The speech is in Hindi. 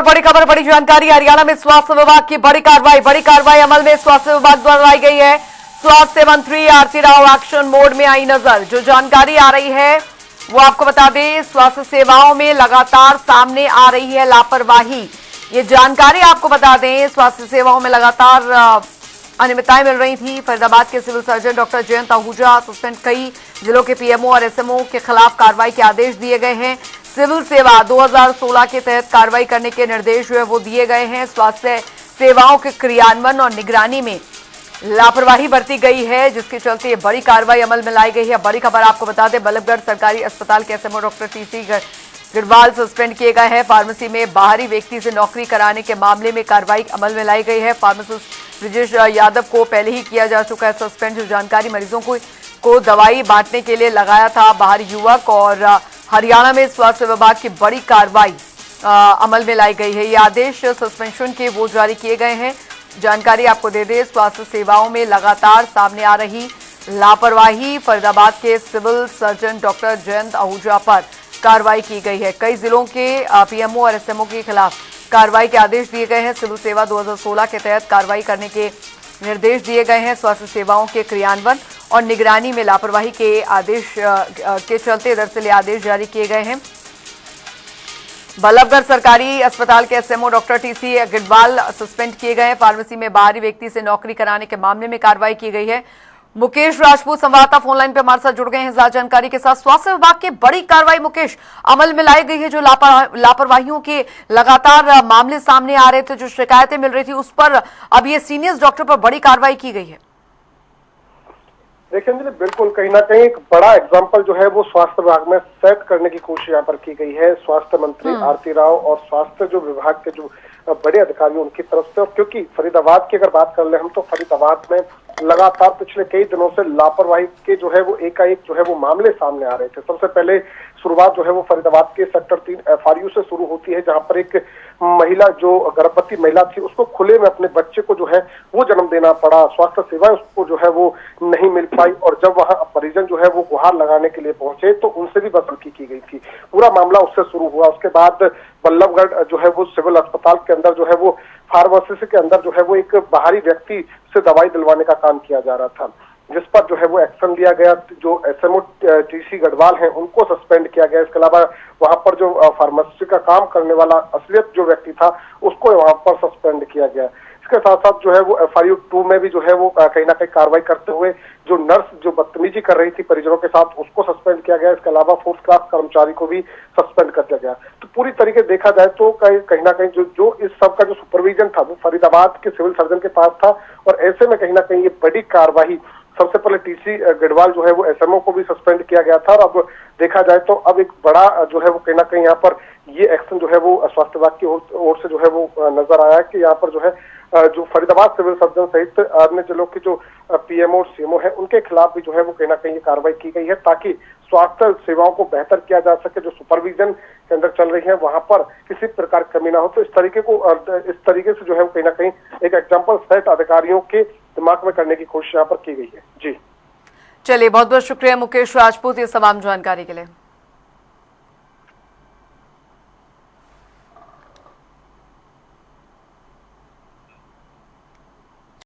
बड़ी खबर, बड़ी जानकारी। हरियाणा में स्वास्थ्य विभाग की बड़ी कार्रवाई अमल में स्वास्थ्य विभाग द्वारा लाई गई है। स्वास्थ्य मंत्री आरती राव एक्शन मोड में आई नजर। जो जानकारी आ रही है वो आपको बता दें, स्वास्थ्य सेवाओं में लगातार सामने आ रही है लापरवाही। ये जानकारी आपको बता दें, स्वास्थ्य सेवाओं में लगातार अनियमितताएं मिल रही थी। फरीदाबाद के civil surgeon doctor Jayant Ahuja suspend, कई जिलों के पीएमओ और एसएमओ के खिलाफ कार्रवाई के आदेश दिए गए हैं। सिविल सेवा 2016 के तहत कार्रवाई करने के निर्देश जो है वो दिए गए हैं। स्वास्थ्य सेवाओं के क्रियान्वयन और निगरानी में लापरवाही बरती गई है, जिसके चलते ये बड़ी कार्रवाई अमल में लाई गई है। बड़ी खबर आपको बता दें, बल्लभगढ़ सरकारी अस्पताल के SMO doctor TC Garhwal suspend किए गए हैं। फार्मेसी में बाहरी व्यक्ति से नौकरी कराने के मामले में कार्रवाई अमल में लाई गई है। फार्मासिस्ट ब्रिजेश यादव को पहले ही किया जा चुका है सस्पेंड। जो जानकारी मरीजों को दवाई बांटने के लिए लगाया था बाहरी युवक, और हरियाणा में स्वास्थ्य विभाग की बड़ी कार्रवाई अमल में लाई गई है। ये आदेश सस्पेंशन के वो जारी किए गए हैं। जानकारी आपको दे दें, स्वास्थ्य सेवाओं में लगातार सामने आ रही लापरवाही। फरीदाबाद के civil surgeon doctor Jayant Ahuja पर कार्रवाई की गई है। कई जिलों के पीएमओ और एसएमओ के खिलाफ कार्रवाई के आदेश दिए गए हैं। सिविल सेवा 2016 के तहत कार्रवाई करने के निर्देश दिए गए हैं। स्वास्थ्य सेवाओं के क्रियान्वयन और निगरानी में लापरवाही के आदेश के चलते दरअसल आदेश जारी किए गए हैं। बल्लभगढ़ सरकारी अस्पताल के SMO doctor TC Garhwal suspend किए गए हैं। फार्मेसी में बाहरी व्यक्ति से नौकरी कराने के मामले में कार्रवाई की गई है। मुकेश राजपूत संवाददाता फोनलाइन पे हमारे साथ जुड़ गए हैं ज्यादा जानकारी के साथ। स्वास्थ्य विभाग की बड़ी कार्रवाई मुकेश अमल में लाई गई है। जो लापरवाहियों के लगातार मामले सामने आ रहे थे, जो शिकायतें मिल रही थी, उस पर अब ये सीनियर डॉक्टर पर बड़ी कार्रवाई की गई है। देखिए अंजलि, बिल्कुल कहीं ना कहीं एक बड़ा एग्जाम्पल जो है वो स्वास्थ्य विभाग में सेट करने की कोशिश यहाँ पर की गई है। स्वास्थ्य मंत्री आरती राव और स्वास्थ्य जो विभाग के जो बड़े अधिकारी उनकी तरफ से। और क्योंकि फरीदाबाद की अगर बात कर ले हम, तो फरीदाबाद में लगातार पिछले कई दिनों से लापरवाही के जो है वो एकाएक जो है वो मामले सामने आ रहे थे। सबसे पहले शुरुआत जो है वो फरीदाबाद के सेक्टर 3 FRU से शुरू होती है, जहां पर एक महिला जो गर्भवती महिला थी उसको खुले में अपने बच्चे को जो है वो जन्म देना पड़ा। स्वास्थ्य सेवाएं उसको जो है वो नहीं मिल पाई, और जब वहां परिजन जो है वो गुहार लगाने के लिए पहुंचे तो उनसे भी बदसलूकी की गई थी। पूरा मामला उससे शुरू हुआ। उसके बाद बल्लभगढ़ जो है वो सिविल अस्पताल के अंदर जो है वो फार्मेसी के अंदर जो है वो एक बाहरी व्यक्ति से दवाई दिलवाने का काम किया जा रहा था, जिस पर जो है वो एक्शन लिया गया। जो एसएमओ टीसी गढ़वाल हैं उनको सस्पेंड किया गया। इसके अलावा वहां पर जो फार्मेसी का काम करने वाला असलियत जो व्यक्ति था उसको वहां पर सस्पेंड किया गया। इसके साथ साथ जो है वो FRU 2 में भी जो है वो कहीं ना कहीं कार्रवाई करते हुए जो नर्स जो बदतमीजी कर रही थी परिजनों के साथ उसको सस्पेंड किया गया। इसके अलावा 4th क्लास कर्मचारी को भी सस्पेंड कर दिया गया। तो पूरी तरीके देखा जाए तो कहीं ना कहीं जो इस सब का जो सुपरविजन था वो फरीदाबाद के सिविल सर्जन के पास था, और ऐसे में कहीं ना कहीं ये बड़ी कार्रवाई। सबसे पहले टीसी गढ़वाल जो है वो एसएमओ को भी सस्पेंड किया गया था, और अब देखा जाए तो अब एक बड़ा जो है वो कहीं ना कहीं यहाँ पर ये एक्शन जो है वो स्वास्थ्य विभाग की ओर से जो है वो नजर आया कि यहाँ पर जो है जो फरीदाबाद सिविल सर्जन सहित अन्य जिलों की जो पीएमओ और सीएमओ है उनके खिलाफ भी जो है वो कहीं ना कहीं कार्रवाई की गई है, ताकि स्वास्थ्य सेवाओं को बेहतर किया जा सके। जो सुपरविजन के अंदर चल रही है वहां पर किसी प्रकार कमी ना हो। तो इस तरीके से जो है कहीं ना कहीं एक एग्जाम्पल सेट अधिकारियों के दिमाग में करने की कोशिश यहाँ पर की गई है। जी चलिए, बहुत बहुत शुक्रिया मुकेश राजपूत इस तमाम जानकारी के लिए।